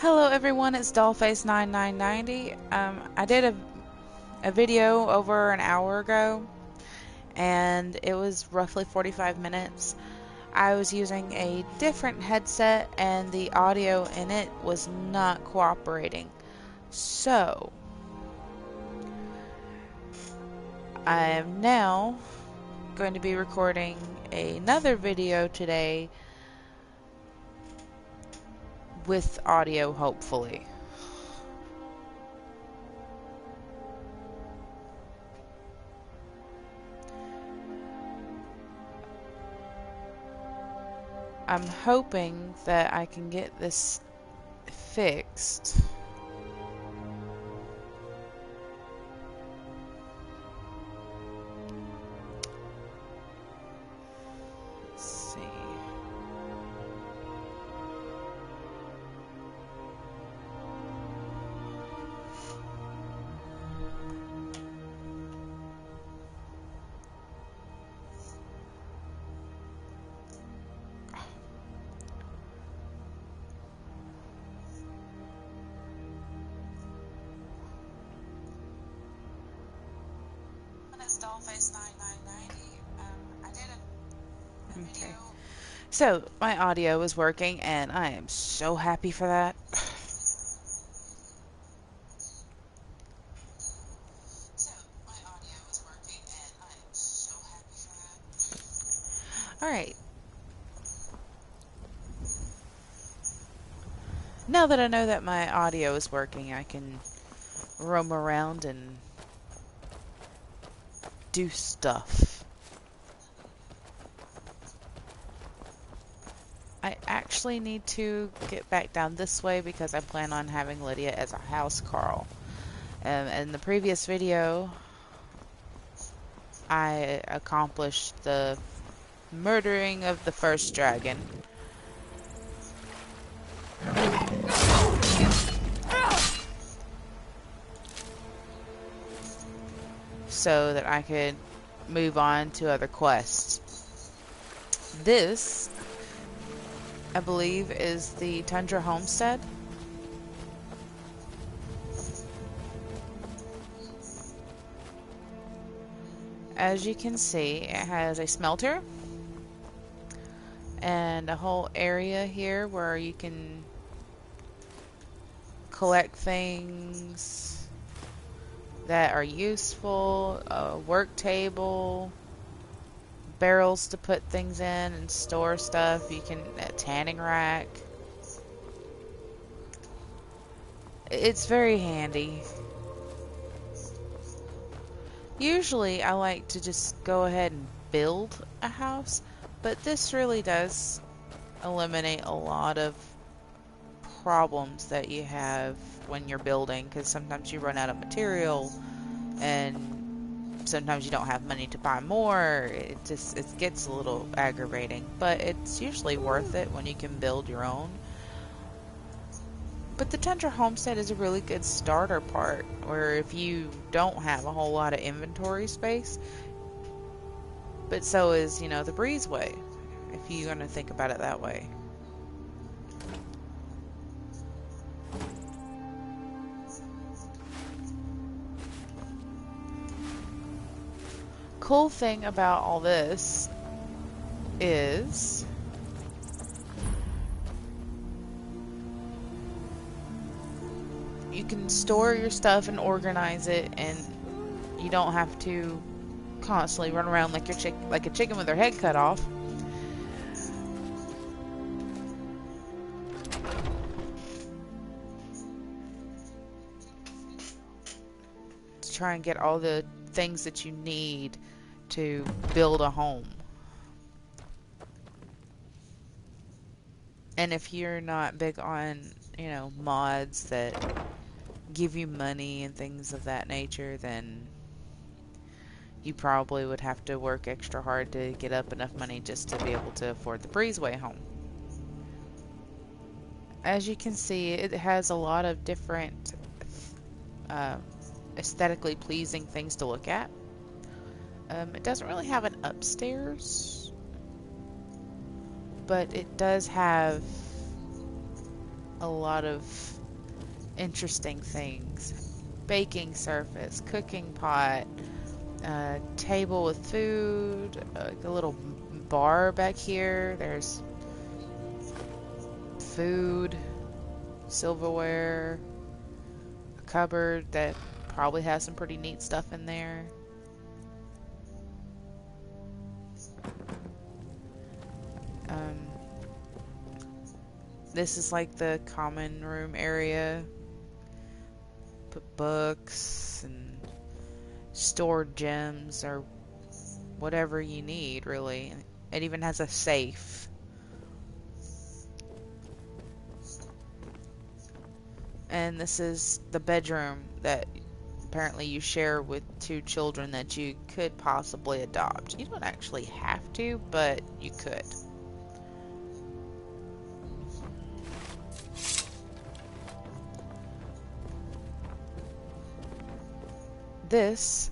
Hello everyone, it's DollFace9990. I did a video over an hour ago and it was roughly 45 minutes. I was using a different headset and the audio in it was not cooperating. So, I am now going to be recording another video today with audio, hopefully. I'm hoping that I can get this fixed. Let's see. Okay. So, my audio is working and I am so happy for that. Alright. Now that I know that my audio is working, I can roam around and do stuff. I actually need to get back down this way because I plan on having Lydia as a housecarl. In the previous video, I accomplished the murdering of the first dragon. So that I could move on to other quests. This, I believe, is the Tundra Homestead. As you can see, it has a smelter and a whole area here where you can collect things that are useful, a work table, barrels to put things in and store stuff. You can, a tanning rack. It's very handy. Usually I like to just go ahead and build a house, but this really does eliminate a lot of problems that you have when you're building, because sometimes you run out of material and sometimes you don't have money to buy more. It gets a little aggravating, but it's usually worth it when you can build your own. But the Tundra Homestead is a really good starter part, where if you don't have a whole lot of inventory space, but so is, you know, the Breezeway, if you're going to think about it that way. Cool thing about all this is you can store your stuff and organize it, and you don't have to constantly run around like a chicken with their head cut off. To try and get all the things that you need to build a home. And if you're not big on, you know, mods that give you money and things of that nature, then you probably would have to work extra hard to get up enough money just to be able to afford the Breezeway Home. As you can see, it has a lot of different aesthetically pleasing things to look at. It doesn't really have an upstairs, but it does have a lot of interesting things. Baking surface, cooking pot, table with food, a little bar back here. There's food, silverware, a cupboard that probably has some pretty neat stuff in there. This is like the common room area. Put books and stored gems or whatever you need, really. It even has a safe. And this is the bedroom that apparently you share with 2 children that you could possibly adopt. You don't actually have to, but you could. This,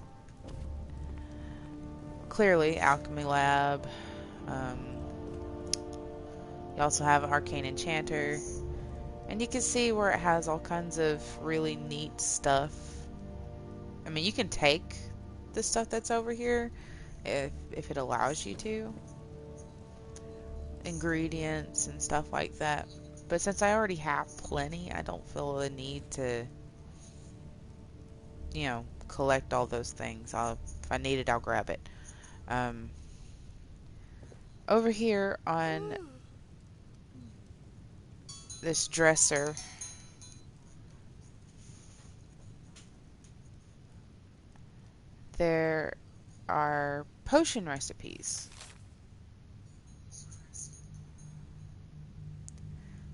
clearly, alchemy lab. You also have an arcane enchanter. And you can see where it has all kinds of really neat stuff. I mean, you can take the stuff that's over here if it allows you to. Ingredients and stuff like that. But since I already have plenty, I don't feel the need to, you know, collect all those things. If I need it, I'll grab it. Over here on this dresser, there are potion recipes.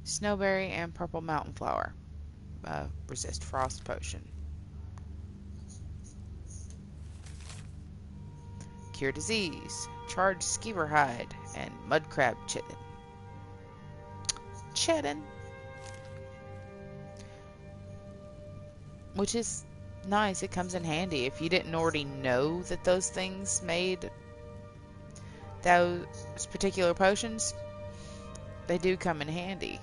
Snowberry and purple mountain flower. Resist frost potion. Cure disease. Charged skeever hide and mud crab chitin. Which is nice. It comes in handy. If you didn't already know that those things made those particular potions, they do come in handy.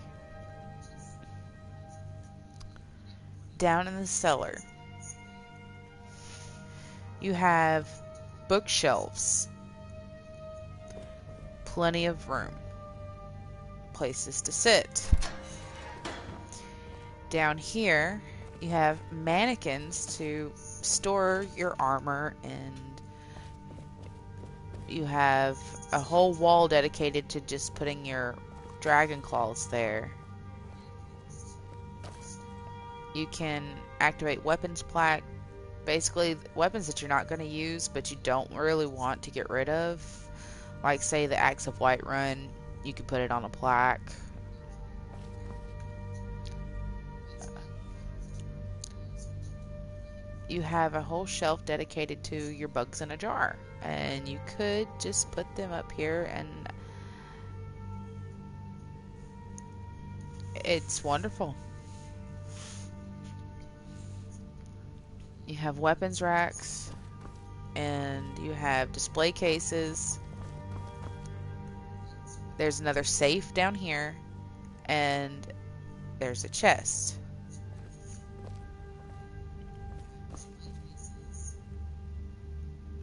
Down in the cellar, you have bookshelves, plenty of room, places to sit. Down here, you have mannequins to store your armor, and you have a whole wall dedicated to just putting your dragon claws there. You can activate weapons plaque. Basically, weapons that you're not going to use, but you don't really want to get rid of. Like, say, the Axe of Whiterun, you can put it on a plaque. You have a whole shelf dedicated to your bugs in a jar. And you could just put them up here, and it's wonderful. You have weapons racks, and you have display cases. There's another safe down here, and there's a chest.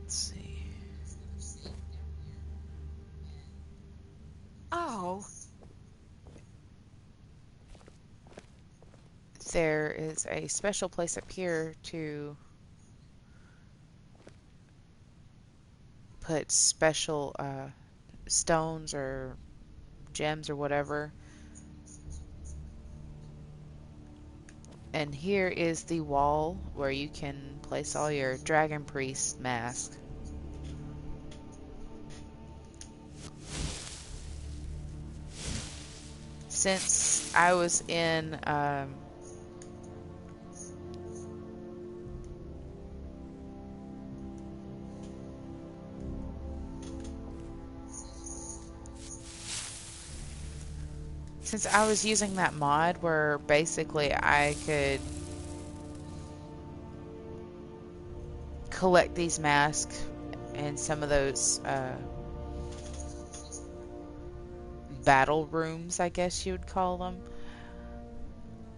Let's see. Oh. There is a special place up here to put special stones or gems or whatever. And here is the wall where you can place all your Dragon Priest masks. Since I was in since I was using that mod where basically I could collect these masks in some of those battle rooms, I guess you would call them.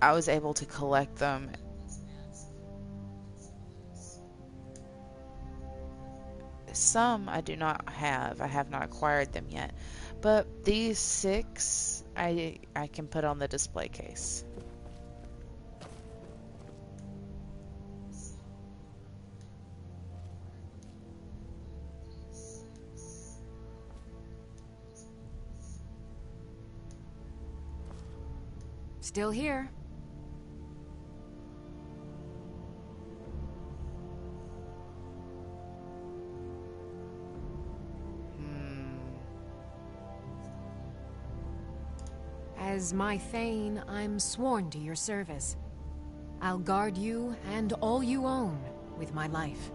I was able to collect them. Some I do not have. I have not acquired them yet. But these 6 I can put on the display case. Still here. As my Thane, I'm sworn to your service. I'll guard you and all you own with my life.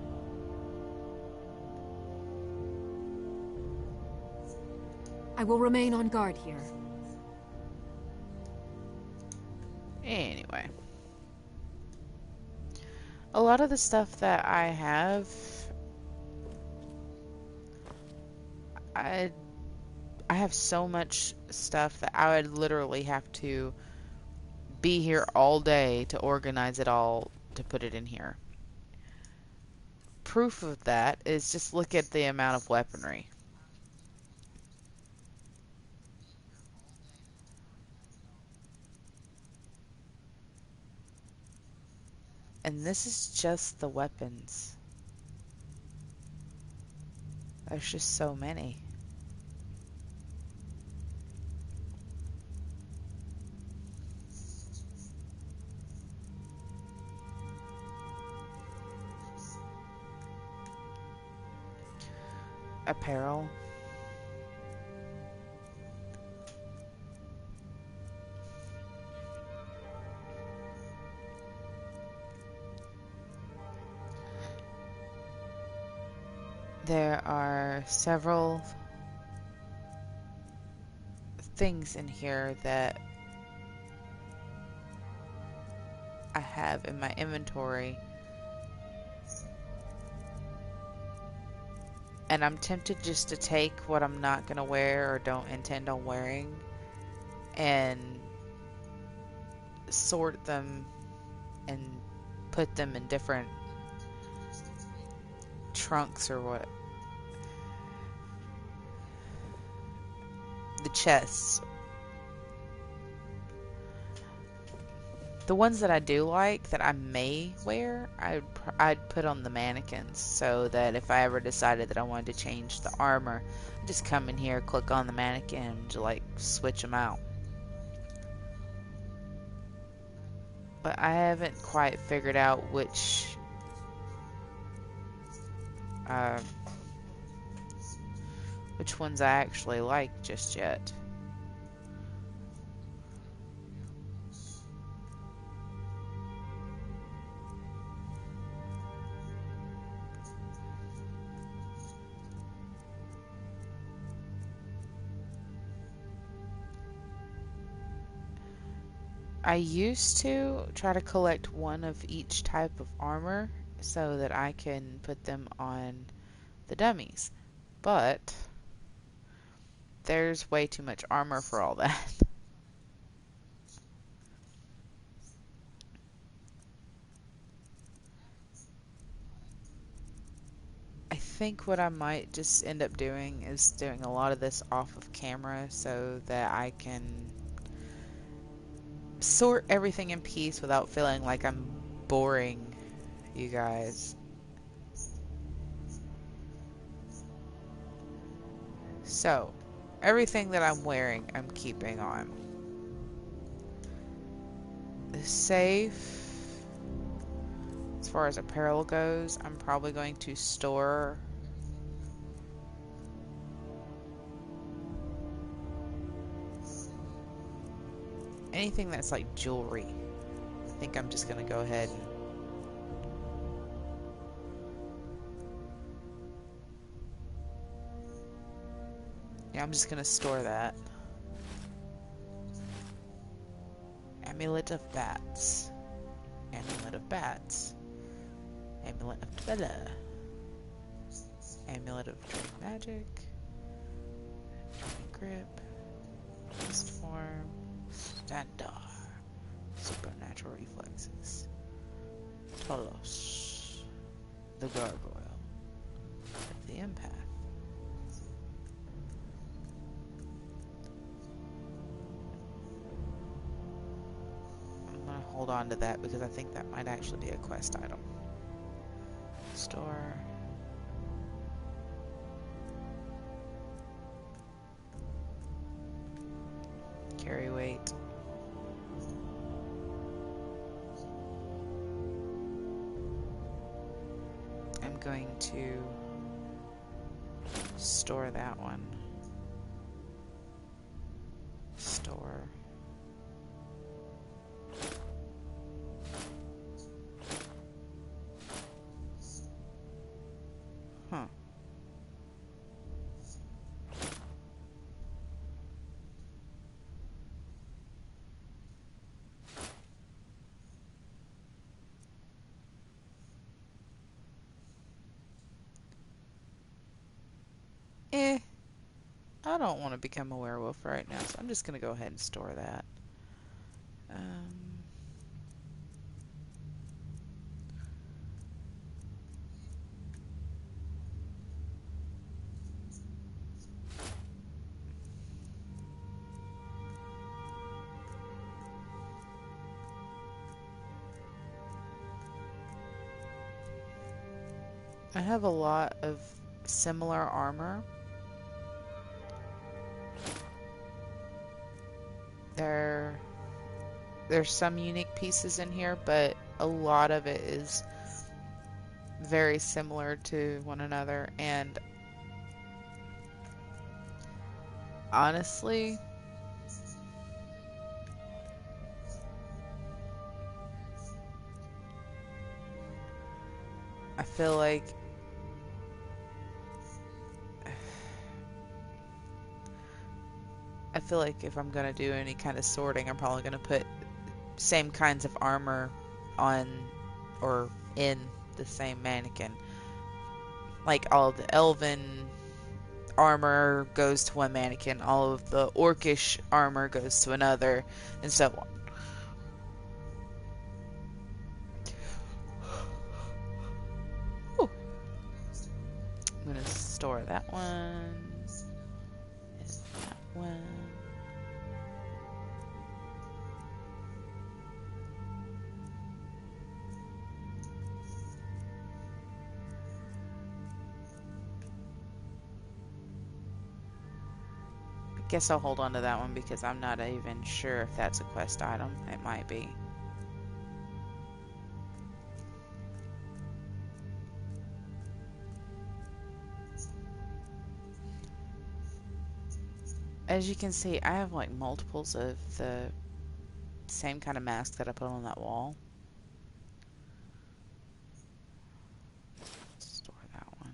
I will remain on guard here. Anyway. A lot of the stuff that I have, I have so much stuff that I would literally have to be here all day to organize it all to put it in here. Proof of that is just look at the amount of weaponry. And this is just the weapons. There's just so many. Apparel. There are several things in here that I have in my inventory, and I'm tempted just to take what I'm not going to wear or don't intend on wearing and sort them and put them in different trunks or what. The chests. The ones that I do like, that I may wear, I'd put on the mannequins, so that if I ever decided that I wanted to change the armor, I'd just come in here, click on the mannequin, to like switch them out. But I haven't quite figured out which ones I actually like just yet. I used to try to collect one of each type of armor so that I can put them on the dummies, but there's way too much armor for all that. I think what I might just end up doing is doing a lot of this off of camera so that I can sort everything in peace without feeling like I'm boring you guys. So, everything that I'm wearing, I'm keeping on. The safe, as far as apparel goes, I'm probably going to store anything that's like jewelry. I think I'm just going to go ahead and I'm just going to store that. Amulet of bats. Amulet of bats. Amulet of Bella. Amulet of Drake Magic. Grip. Beast form. Standar. Supernatural reflexes. Tolos. The gargoyle. The empath. I'm gonna hold on to that because I think that might actually be a quest item. Store. Carry weight. I'm going to store that one. Store. Huh. I don't want to become a werewolf right now, so I'm just going to go ahead and store that. I have a lot of similar armor. There's some unique pieces in here, but a lot of it is very similar to one another, and honestly, I feel like if I'm gonna do any kind of sorting, I'm probably gonna put same kinds of armor on or in the same mannequin. Like all the elven armor goes to one mannequin, all of the orcish armor goes to another, and so on. Ooh. I'm gonna store that one. And that one. Guess I'll hold on to that one because I'm not even sure if that's a quest item. It might be. As you can see, I have like multiples of the same kind of mask that I put on that wall. Store that one.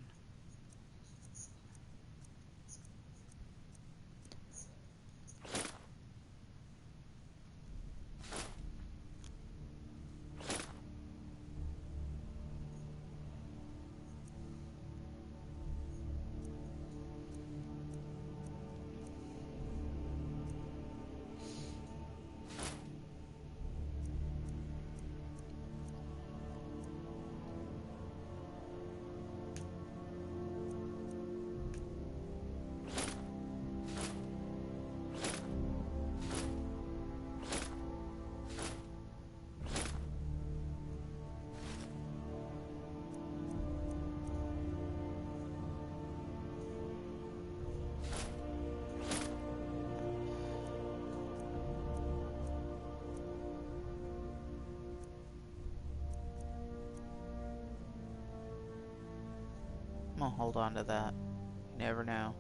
I'm gonna hold on to that. You never know.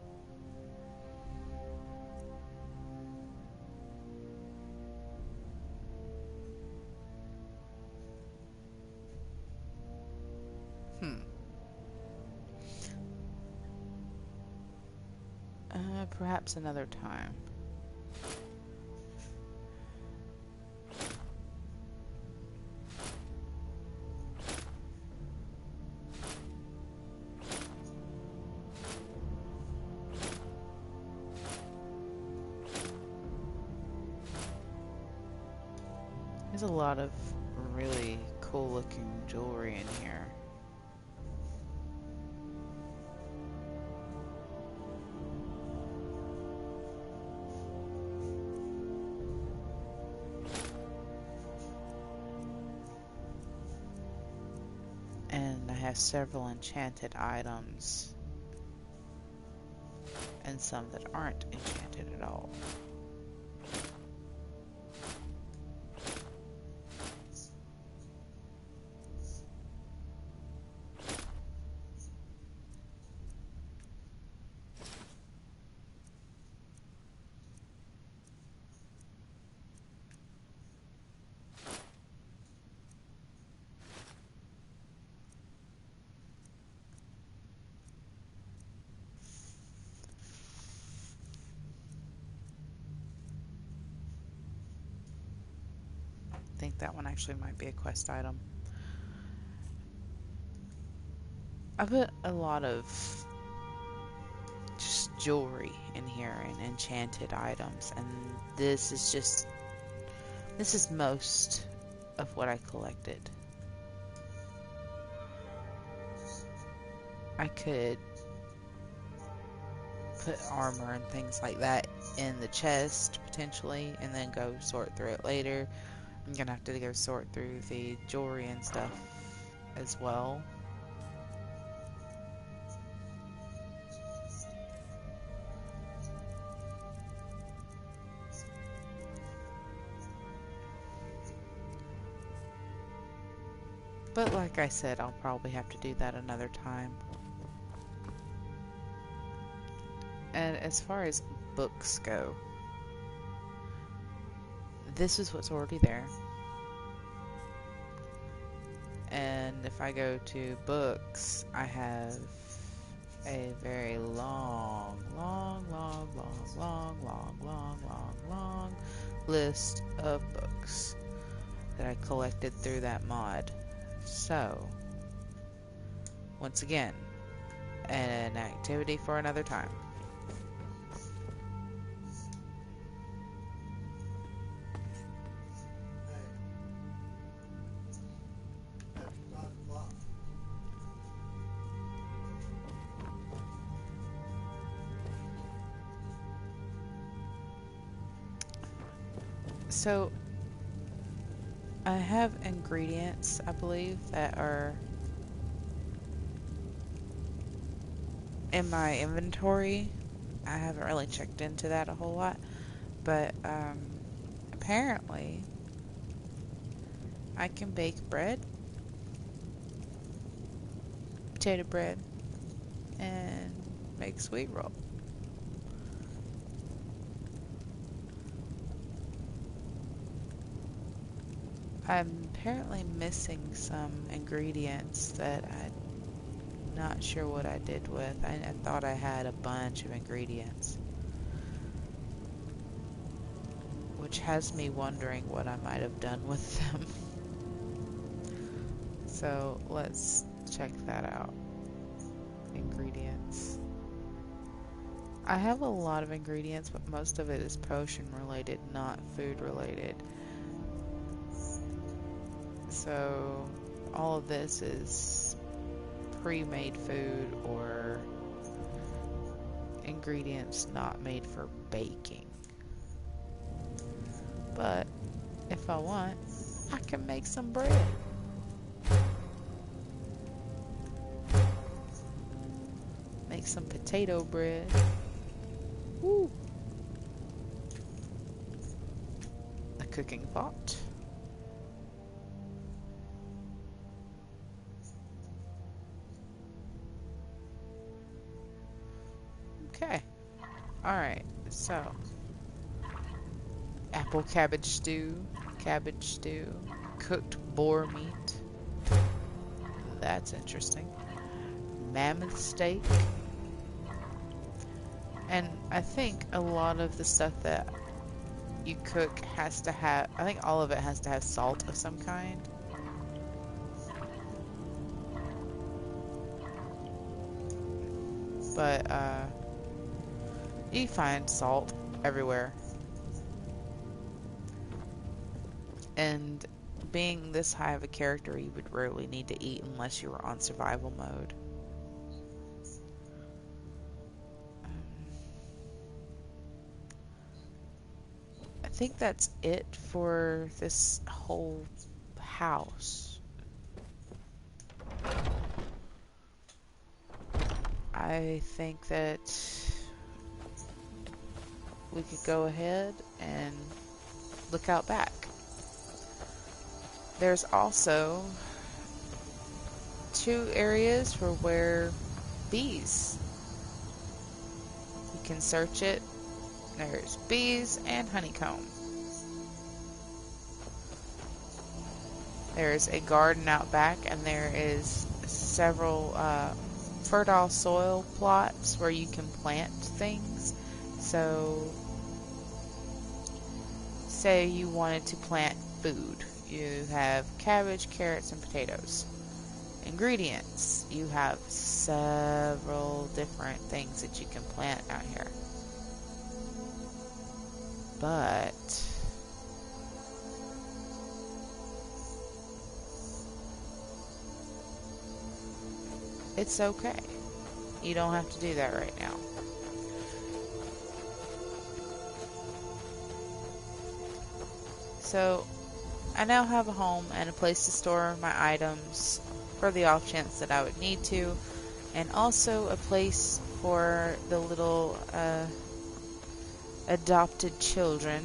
Perhaps another time. There's a lot of really cool looking jewelry in here. And I have several enchanted items and some that aren't enchanted at all. I think that one actually might be a quest item. I put a lot of just jewelry in here and enchanted items, and this is most of what I collected. I could put armor and things like that in the chest potentially and then go sort through it later. I'm gonna have to go sort through the jewelry and stuff as well. But like I said, I'll probably have to do that another time. And as far as books go, this is what's already there. And if I go to books, I have a very long list of books that I collected through that mod. So, once again, an activity for another time. So, I have ingredients, I believe, that are in my inventory. I haven't really checked into that a whole lot, but apparently I can bake bread, potato bread, and make sweet roll. I'm apparently missing some ingredients that I'm not sure what I did with. I thought I had a bunch of ingredients, which has me wondering what I might have done with them. So let's check that out. Ingredients. I have a lot of ingredients, but most of it is potion related, not food related. So all of this is pre-made food or ingredients not made for baking. But if I want, I can make some bread. Make some potato bread. Woo! A cooking pot. Okay. Alright, so apple cabbage stew, cooked boar meat. That's interesting. Mammoth steak. And I think a lot of the stuff that you cook has to have, I think all of it has to have salt of some kind. But, you find salt everywhere. And being this high of a character, you would rarely need to eat unless you were on survival mode. I think that's it for this whole house. I think that we could go ahead and look out back. There's also 2 areas for where bees. You can search it. There's bees and honeycomb. There's a garden out back, and there is several fertile soil plots where you can plant things. So, say you wanted to plant food. You have cabbage, carrots, and potatoes. Ingredients. You have several different things that you can plant out here. But it's okay. You don't have to do that right now. So, I now have a home and a place to store my items for the off chance that I would need to, and also a place for the little adopted children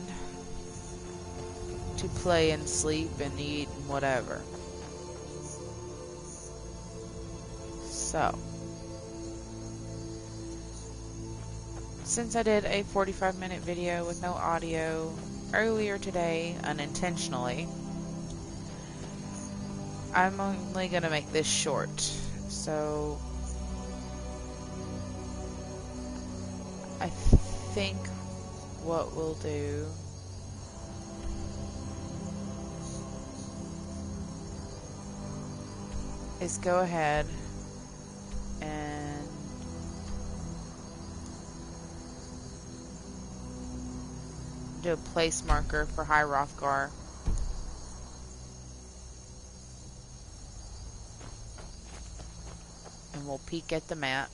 to play and sleep and eat and whatever. So, since I did a 45-minute video with no audio earlier today, unintentionally, I'm only gonna make this short. So, I think what we'll do is go ahead and do a place marker for High Rothgar. And we'll peek at the map.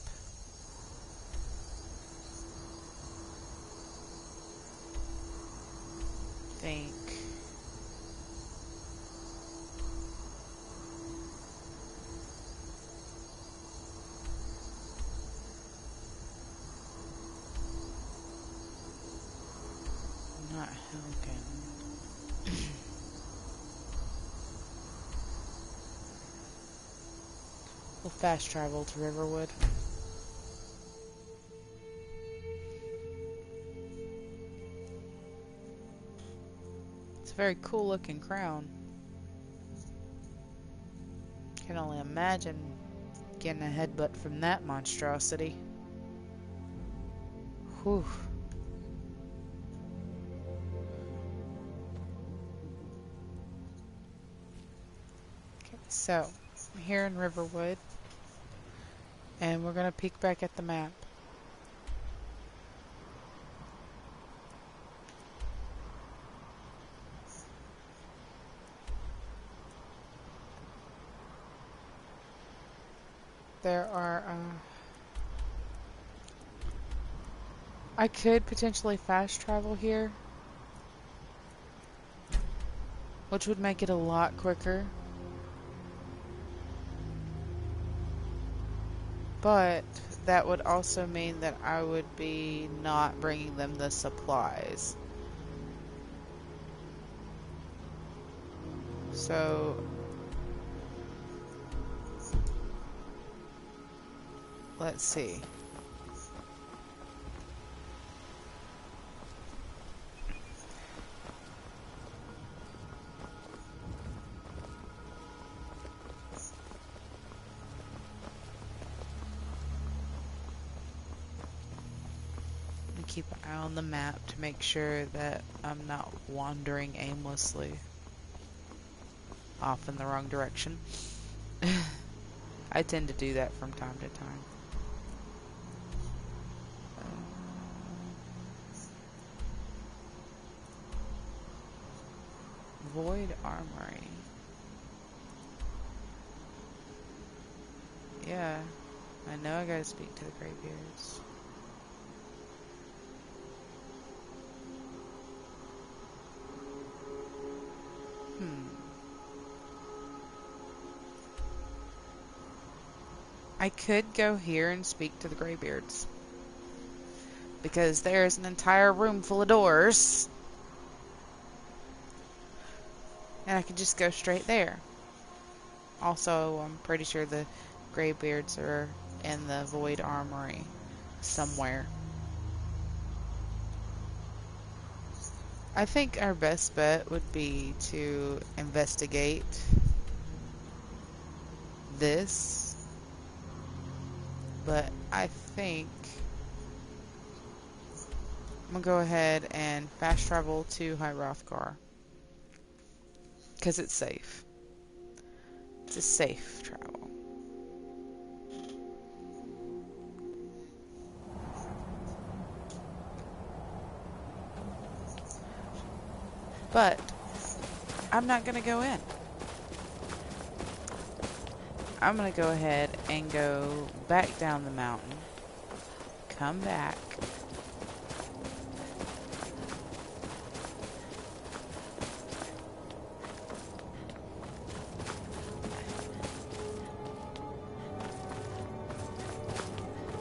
Think. Not Helgen. We'll fast travel to Riverwood. It's a very cool looking crown. Can only imagine getting a headbutt from that monstrosity. Whew. Okay, so I'm here in Riverwood, and we're gonna peek back at the map. There are, I could potentially fast travel here, which would make it a lot quicker. But that would also mean that I would be not bringing them the supplies. So let's see. Keep an eye on the map to make sure that I'm not wandering aimlessly off in the wrong direction. I tend to do that from time to time. Void Armory. Yeah, I know I gotta speak to the Greybeards. I could go here and speak to the Greybeards, because there's an entire room full of doors, and I could just go straight there. Also, I'm pretty sure the Greybeards are in the Void Armory somewhere. I think our best bet would be to investigate this, but I think I'm gonna go ahead and fast travel to High Rothgar, because it's safe. It's a safe travel. But I'm not gonna go in. I'm gonna go ahead and go back down the mountain, come back,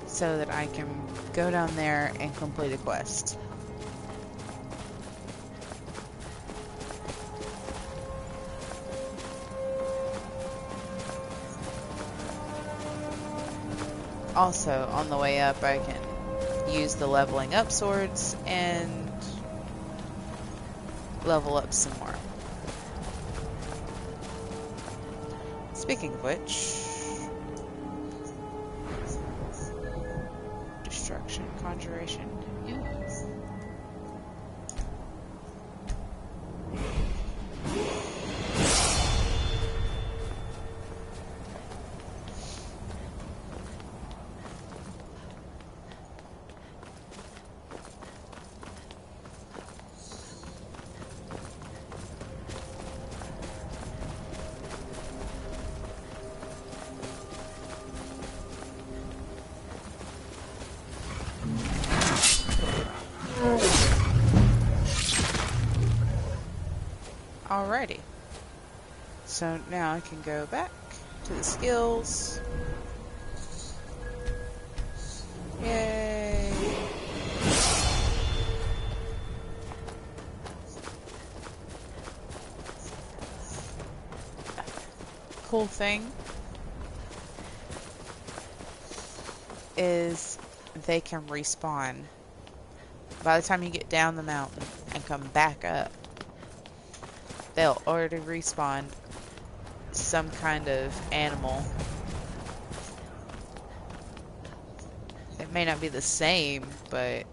so that I can go down there and complete a quest. Also, on the way up, I can use the leveling up swords and level up some more. Speaking of which, destruction, conjuration. Alrighty, so now I can go back to the skills. Yay! Cool thing is they can respawn by the time you get down the mountain and come back up. They'll already respawn some kind of animal. It may not be the same, but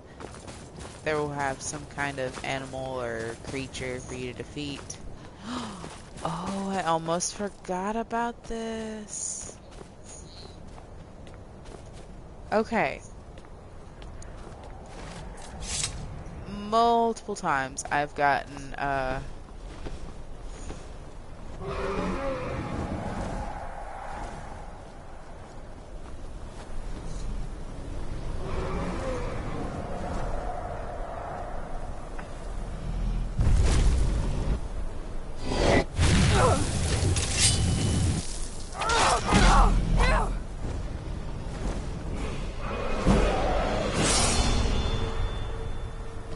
they will have some kind of animal or creature for you to defeat. Oh, I almost forgot about this. Okay. Multiple times I've gotten,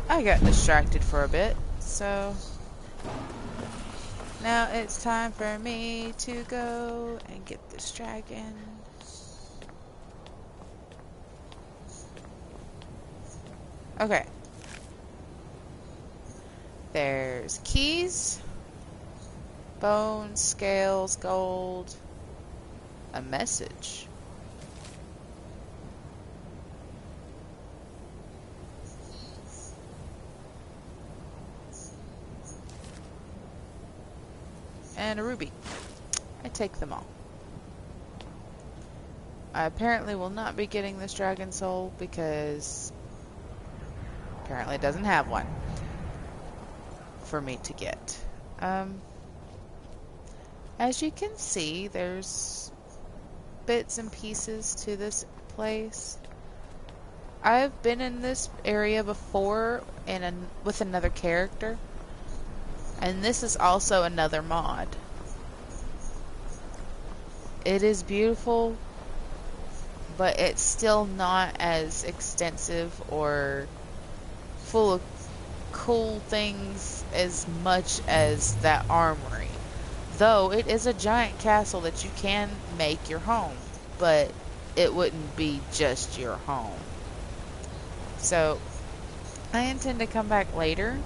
I got distracted for a bit, so now it's time for me to go and get this dragon. Okay. There's keys, bones, scales, gold, a message. And a ruby. I take them all. I apparently will not be getting this dragon soul because apparently it doesn't have one for me to get. Um, as you can see, there's bits and pieces to this place. I've been in this area before with another character, and this is also another mod. It is beautiful, but it's still not as extensive or full of cool things as much as that armory. Though it is a giant castle that you can make your home, but it wouldn't be just your home. So I intend to come back later,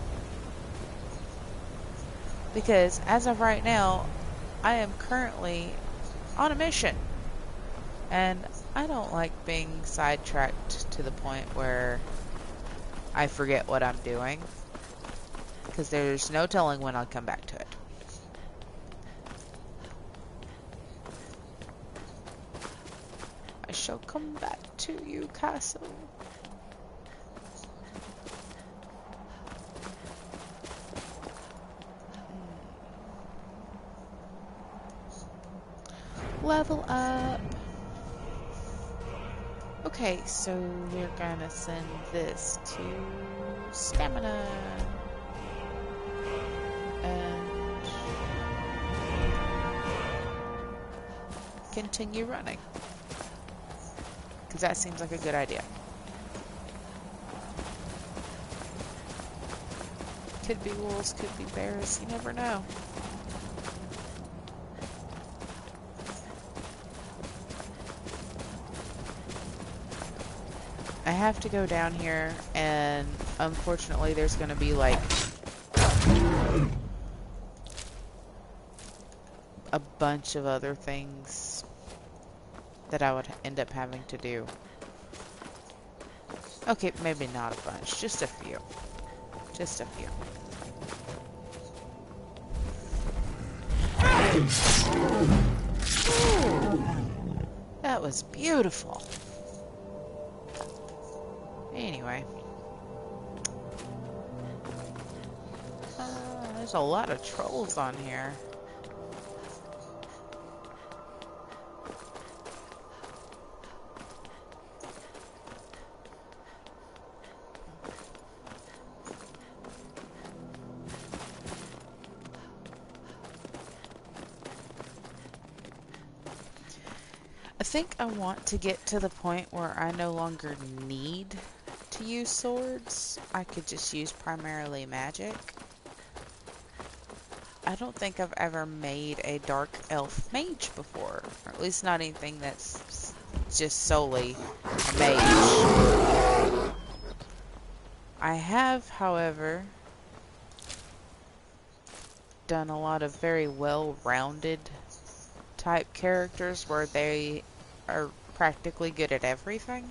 because as of right now, I am currently on a mission, and I don't like being sidetracked to the point where I forget what I'm doing, because there's no telling when I'll come back to it. I shall come back to you, castle. Level up. Okay, so we're gonna send this to stamina. And continue running, because that seems like a good idea. Could be wolves, could be bears, you never know. I have to go down here, and unfortunately there's going to be like a bunch of other things that I would end up having to do. Okay, maybe not a bunch, just a few. Just a few. Ooh, that was beautiful. Anyway. There's a lot of trolls on here. I think I want to get to the point where I no longer need to use swords. I could just use primarily magic. I don't think I've ever made a dark elf mage before, or at least not anything that's just solely mage. I have, however, done a lot of very well-rounded type characters where they are practically good at everything.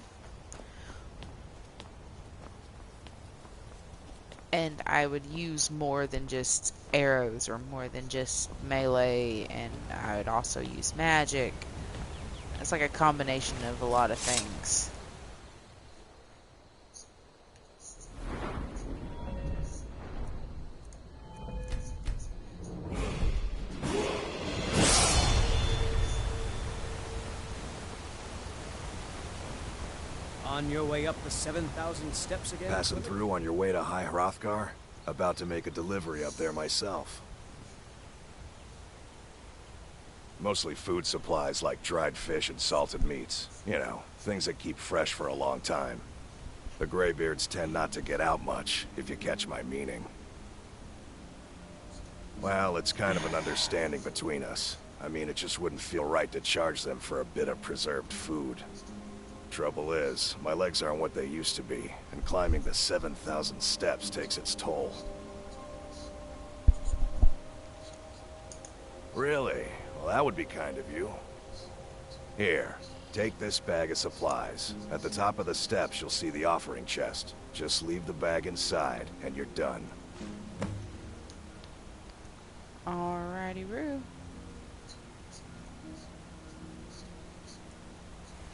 And I would use more than just arrows or more than just melee, and I would also use magic. It's like a combination of a lot of things. On your way up the 7,000 steps again? Passing through on your way to High Hrothgar? About to make a delivery up there myself. Mostly food supplies like dried fish and salted meats. You know, things that keep fresh for a long time. The Greybeards tend not to get out much, if you catch my meaning. Well, it's kind of an understanding between us. I mean, it just wouldn't feel right to charge them for a bit of preserved food. Trouble is, my legs aren't what they used to be, and climbing the 7,000 steps takes its toll. Really? Well, that would be kind of you. Here, take this bag of supplies. At the top of the steps, you'll see the offering chest. Just leave the bag inside, and you're done. Alrighty, Roo.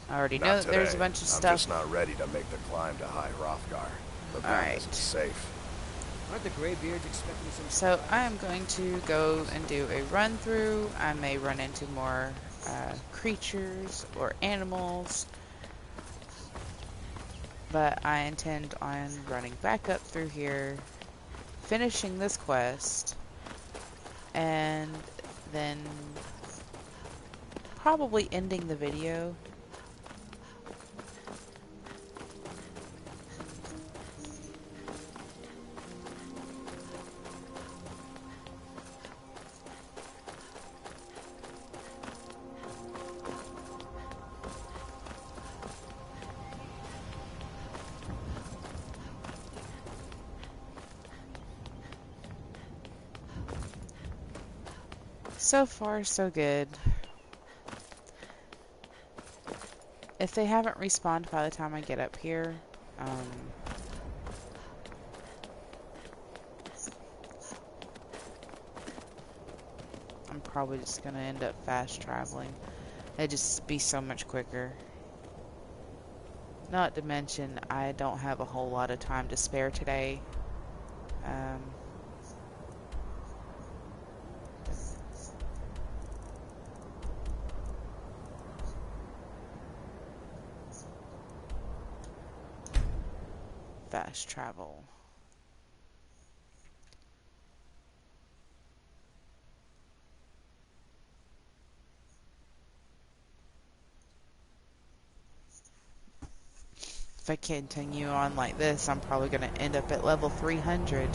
I already know that there's a bunch of stuff. I'm just not ready to make the climb to High Hrothgar. The path isn't safe. Aren't the Greybeards expecting some... So I am going to go and do a run through. I may run into more creatures or animals, but I intend on running back up through here, finishing this quest, and then probably ending the video. So far, so good. If they haven't respawned by the time I get up here, I'm probably just gonna end up fast traveling. It'd just be so much quicker. Not to mention, I don't have a whole lot of time to spare today. Fast travel. If I continue on like this, I'm probably going to end up at level 300. It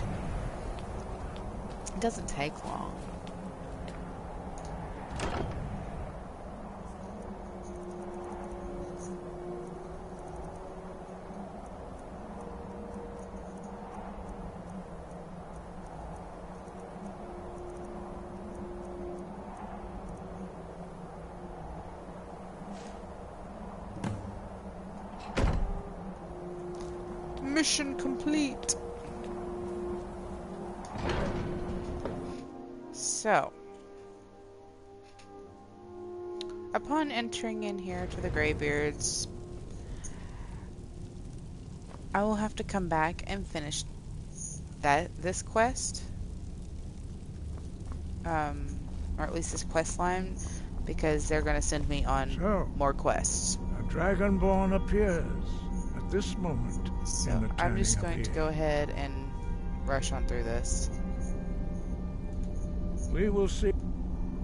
doesn't take long. Mission complete. So, upon entering in here to the Greybeards, I will have to come back and finish this quest, or at least this quest line, because they're going to send me on more quests. A Dragonborn appears at this moment. So I'm just going to go ahead and rush on through this. We will see.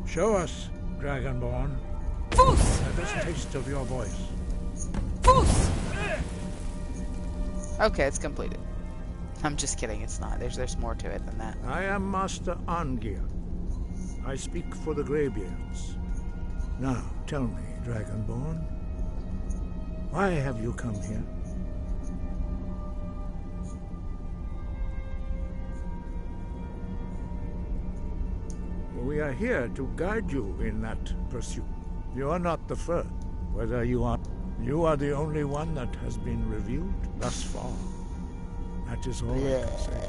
Show us, Dragonborn. Foos! Let us taste of your voice. Foos! Okay, it's completed. I'm just kidding, it's not. There's more to it than that. I am Master Angir. I speak for the Greybeards. Now, tell me, Dragonborn, why have you come here? We are here to guide you in that pursuit. You are not the first. Whether you are the only one that has been revealed thus far. That is all I can say.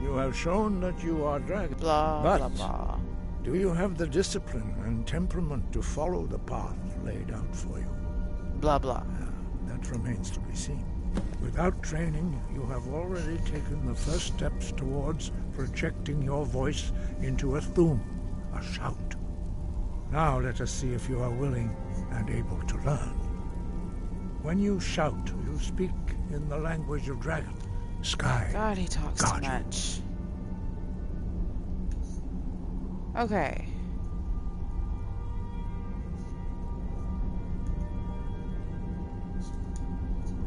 You have shown that you are dragon. Blah, but blah, blah. do you have the discipline and temperament to follow the path laid out for you? Blah, blah. That remains to be seen. Without training, you have already taken the first steps towards projecting your voice into a thum, a shout. Now let us see if you are willing and able to learn. When you shout, you speak in the language of dragon. Sky. God, he talks too much. Okay.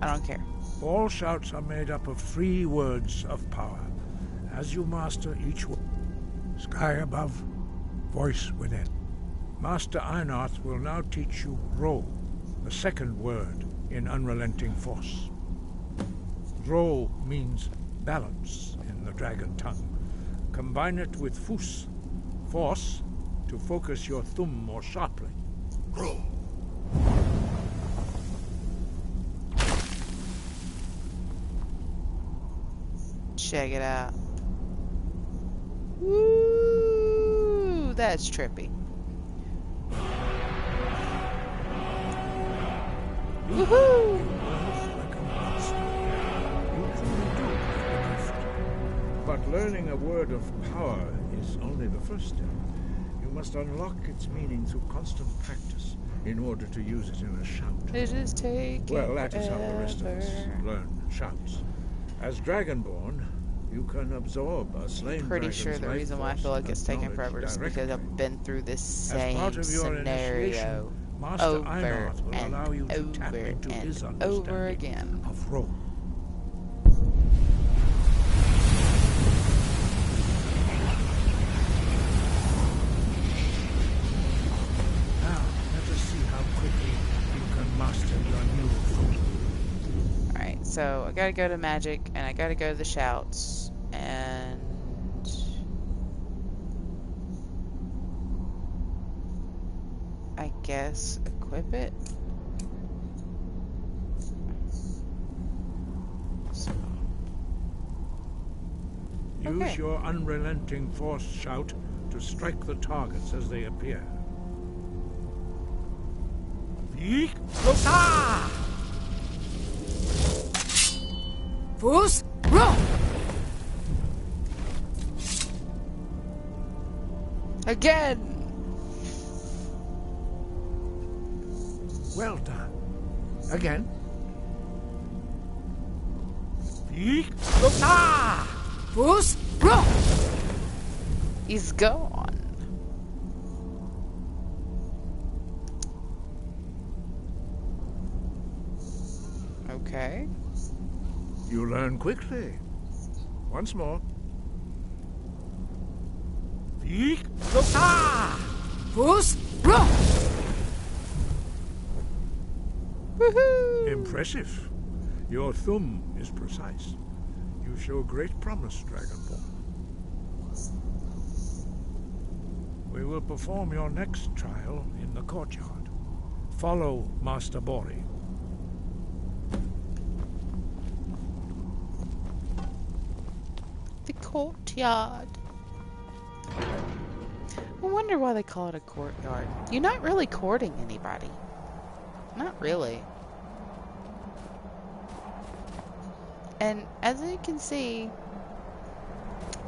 I don't care. All shouts are made up of 3 words of power. As you master each word, sky above, voice within. Master Einarth will now teach you Ro, the second word in unrelenting force. Ro means balance in the dragon tongue. Combine it with Fus, force, to focus your thumb more sharply. Ro. Check it out. Woo! That's trippy. Woohoo! Like a monster. You truly do But learning a word of power is only the first step. You must unlock its meaning through constant practice in order to use it in a shout. It is taking Well, that is how the rest of us forever. learn shouts. As Dragonborn, you can absorb a slain Pretty dragon's sure the life reason why I force feel like and it's taking knowledge forever is because directly. I've been through this As part same of your scenario initiation, Master over Einarth will and allow you to tap over into and his over understanding again. of role. Now, let us see how quickly you can master your new food. Alright, so I gotta go to magic and I gotta go to the shouts and I guess equip it. So, Use okay. your unrelenting force shout to strike the targets as they appear. Yeek! Ah! Fus, roll! Again! Well done. Again. Yeek! Ah! Fus, roll! He's gone. Okay. You learn quickly. Once more. Yeek! Ah! Fus, roll! Woohoo! Impressive. Your thumb is precise. You show great promise, Dragonborn. We will perform your next trial in the courtyard. Follow Master Bori. The courtyard. I wonder why they call it a courtyard. You're not really courting anybody. Not really. And as you can see,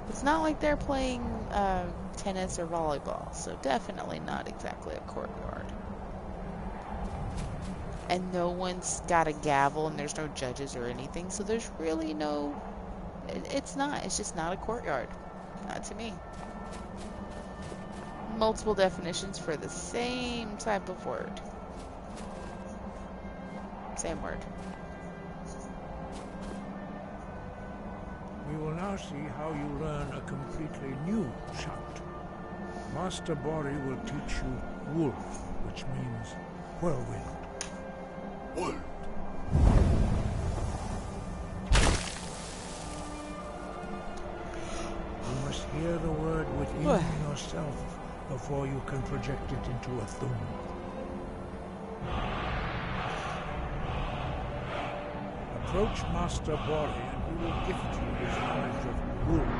it's not like they're playing tennis or volleyball, so definitely not exactly a courtyard. And no one's got a gavel and there's no judges or anything, so there's really no... It's just not a courtyard. Not to me. Multiple definitions for the same type of word. Same word. We will now see how you learn a completely new shout. Master Bori will teach you wolf, which means whirlwind. Wolf. You must hear the word within yourself before you can project it into a thum. Approach Master Bori and he will gift you his knowledge of wolf.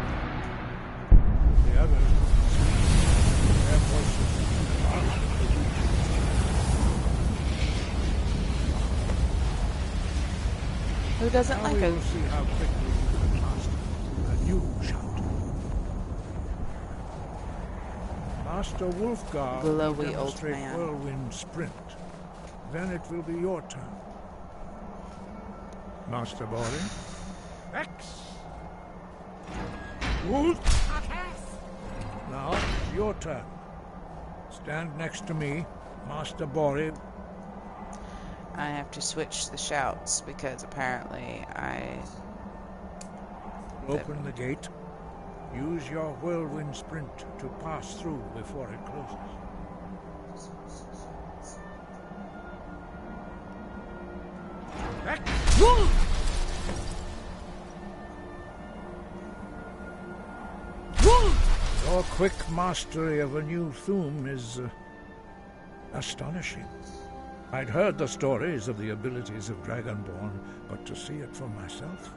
The others will speak. Their voices are the Who doesn't Now like we a... will see how quickly you can master a new shout. Master Wolfgar will Glowy old demonstrate man. whirlwind sprint. Then it will be your turn. Master Bori. X. Wolf. Now it's your turn. Stand next to me, Master Bori. I have to switch the shouts because apparently I... Open the gate. Use your whirlwind sprint to pass through before it closes. Back! Your quick mastery of a new thum is astonishing. I'd heard the stories of the abilities of Dragonborn, but to see it for myself...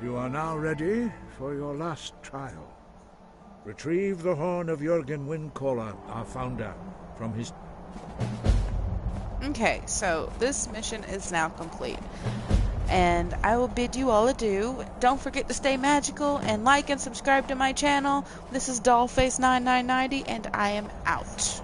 You are now ready for your last trial. Retrieve the horn of Jürgen Windcaller, our founder, from his... Okay, so this mission is now complete. And I will bid you all adieu. Don't forget to stay magical and like and subscribe to my channel. This is DollFace9990 and I am out.